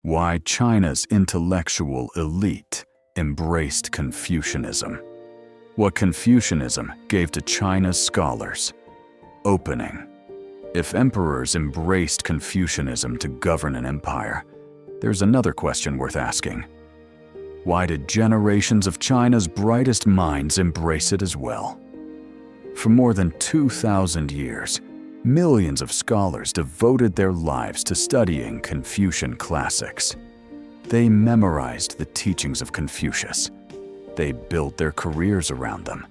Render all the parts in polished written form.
Why China's intellectual elite embraced Confucianism. What Confucianism gave to China's scholars. Opening. If emperors embraced Confucianism to govern an empire, there's another question worth asking. Why did generations of China's brightest minds embrace it as well? For more than 2,000 years, millions of scholars devoted their lives to studying Confucian classics. They memorized the teachings of Confucius. They built their careers around them.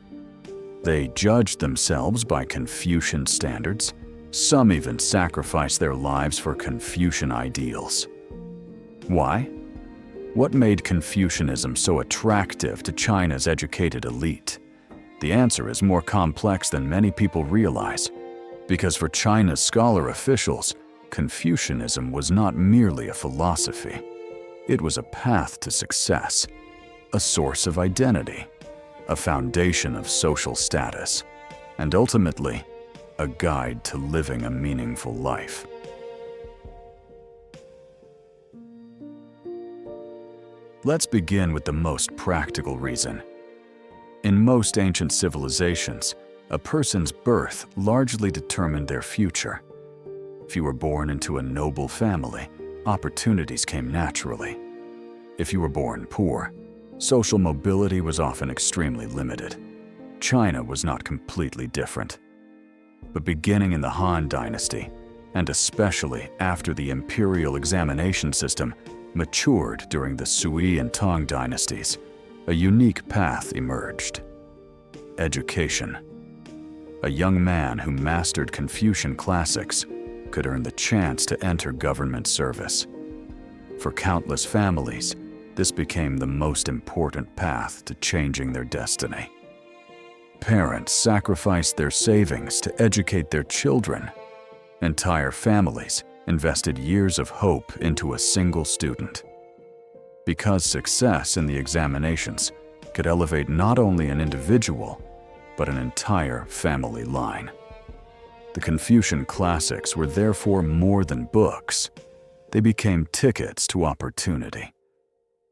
They judged themselves by Confucian standards. Some even sacrificed their lives for Confucian ideals. Why? What made Confucianism so attractive to China's educated elite? The answer is more complex than many people realize, because for China's scholar officials, Confucianism was not merely a philosophy. It was a path to success, a source of identity, a foundation of social status, and ultimately, a guide to living a meaningful life. Let's begin with the most practical reason. In most ancient civilizations, a person's birth largely determined their future. If you were born into a noble family, opportunities came naturally. If you were born poor, social mobility was often extremely limited. China was not completely different. But beginning in the Han Dynasty, and especially after the Imperial examination system matured during the Sui and Tang dynasties, a unique path emerged. Education. A young man who mastered Confucian classics could earn the chance to enter government service. For countless families, this became the most important path to changing their destiny. Parents sacrificed their savings to educate their children. Entire families invested years of hope into a single student. Because success in the examinations could elevate not only an individual, but an entire family line. The Confucian classics were therefore more than books. They became tickets to opportunity.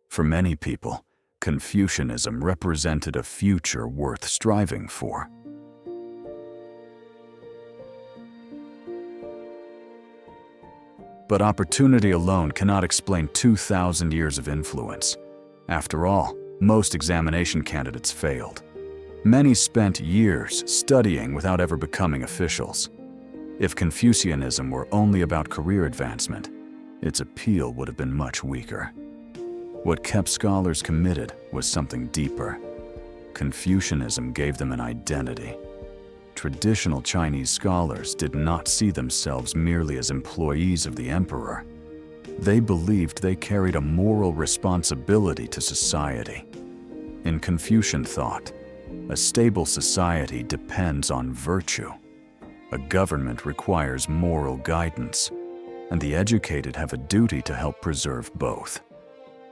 For many people, Confucianism represented a future worth striving for. But opportunity alone cannot explain 2,000 years of influence. After all, most examination candidates failed. Many spent years studying without ever becoming officials. If Confucianism were only about career advancement, its appeal would have been much weaker. What kept scholars committed was something deeper. Confucianism gave them an identity. Traditional Chinese scholars did not see themselves merely as employees of the emperor. They believed they carried a moral responsibility to society. In Confucian thought, a stable society depends on virtue. A government requires moral guidance, and the educated have a duty to help preserve both.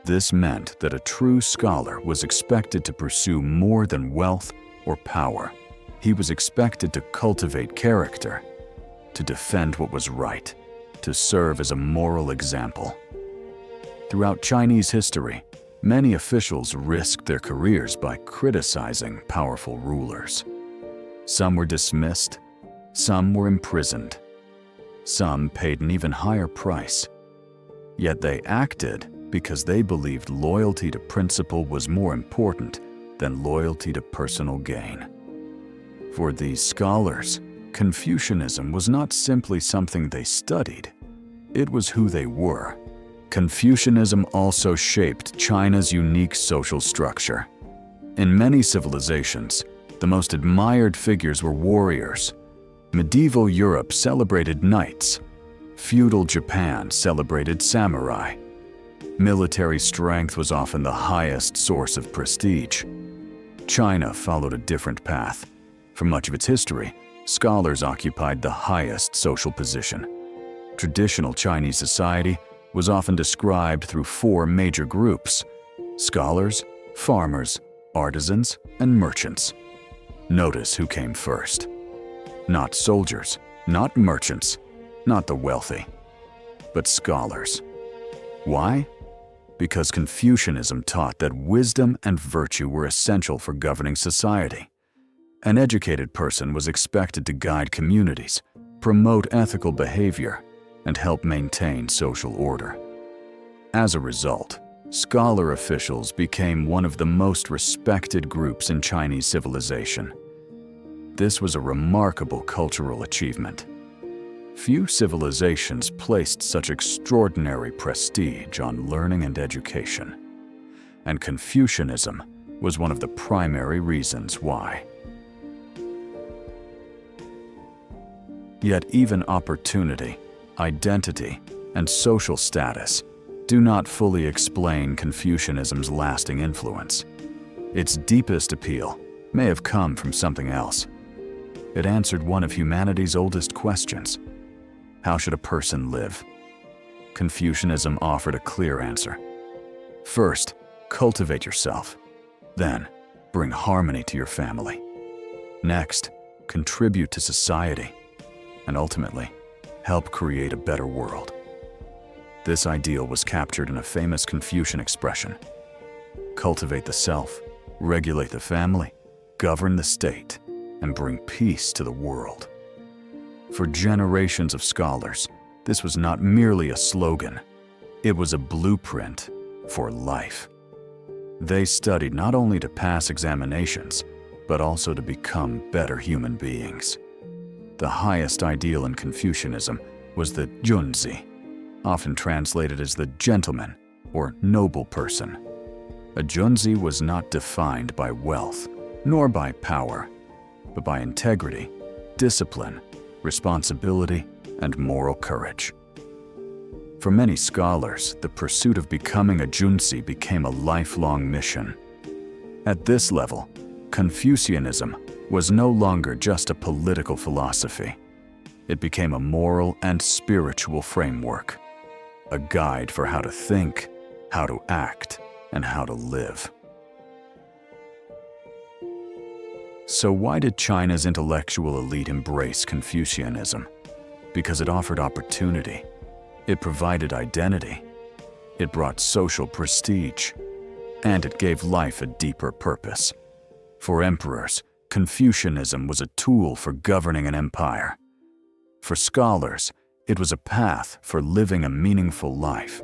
This meant that a true scholar was expected to pursue more than wealth or power. He was expected to cultivate character, to defend what was right, to serve as a moral example. Throughout Chinese history, many officials risked their careers by criticizing powerful rulers. Some were dismissed, some were imprisoned, some paid an even higher price. Yet they acted because they believed loyalty to principle was more important than loyalty to personal gain. For these scholars, Confucianism was not simply something they studied, it was who they were. Confucianism also shaped China's unique social structure. In many civilizations, the most admired figures were warriors. Medieval Europe celebrated knights. Feudal Japan celebrated samurai. Military strength was often the highest source of prestige. China followed a different path. For much of its history, scholars occupied the highest social position. Traditional Chinese society was often described through four major groups: scholars, farmers, artisans, and merchants. Notice who came first. Not soldiers, not merchants, not the wealthy, but scholars. Why? Because Confucianism taught that wisdom and virtue were essential for governing society. An educated person was expected to guide communities, promote ethical behavior, and help maintain social order. As a result, scholar officials became one of the most respected groups in Chinese civilization. This was a remarkable cultural achievement. Few civilizations placed such extraordinary prestige on learning and education, and Confucianism was one of the primary reasons why. Yet even opportunity, identity, and social status do not fully explain Confucianism's lasting influence. Its deepest appeal may have come from something else. It answered one of humanity's oldest questions: how should a person live? Confucianism offered a clear answer. First, cultivate yourself. Then, bring harmony to your family. Next, contribute to society. And ultimately, help create a better world. This ideal was captured in a famous Confucian expression: cultivate the self, regulate the family, govern the state, and bring peace to the world. For generations of scholars, this was not merely a slogan, it was a blueprint for life. They studied not only to pass examinations, but also to become better human beings. The highest ideal in Confucianism was the junzi, often translated as the gentleman or noble person. A junzi was not defined by wealth, nor by power, but by integrity, discipline, responsibility, and moral courage. For many scholars, the pursuit of becoming a junzi became a lifelong mission. At this level, Confucianism was no longer just a political philosophy. It became a moral and spiritual framework, a guide for how to think, how to act, and how to live. So why did China's intellectual elite embrace Confucianism? Because it offered opportunity, it provided identity, it brought social prestige, and it gave life a deeper purpose. For emperors, Confucianism was a tool for governing an empire. For scholars, it was a path for living a meaningful life.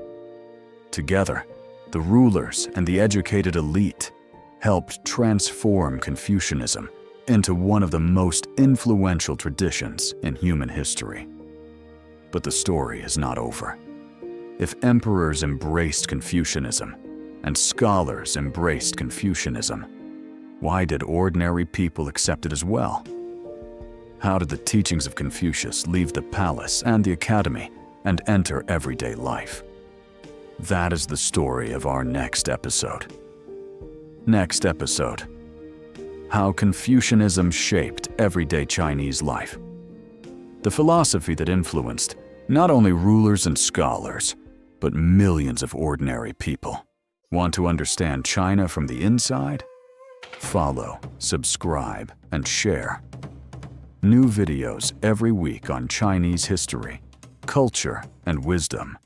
Together, the rulers and the educated elite helped transform Confucianism into one of the most influential traditions in human history. But the story is not over. If emperors embraced Confucianism and scholars embraced Confucianism, why did ordinary people accept it as well? How did the teachings of Confucius leave the palace and the academy and enter everyday life? That is the story of our next episode. Next episode: how Confucianism shaped everyday Chinese life. The philosophy that influenced not only rulers and scholars, but millions of ordinary people. Want to understand China from the inside? Follow, subscribe, and share. New videos every week on Chinese history, culture, and wisdom.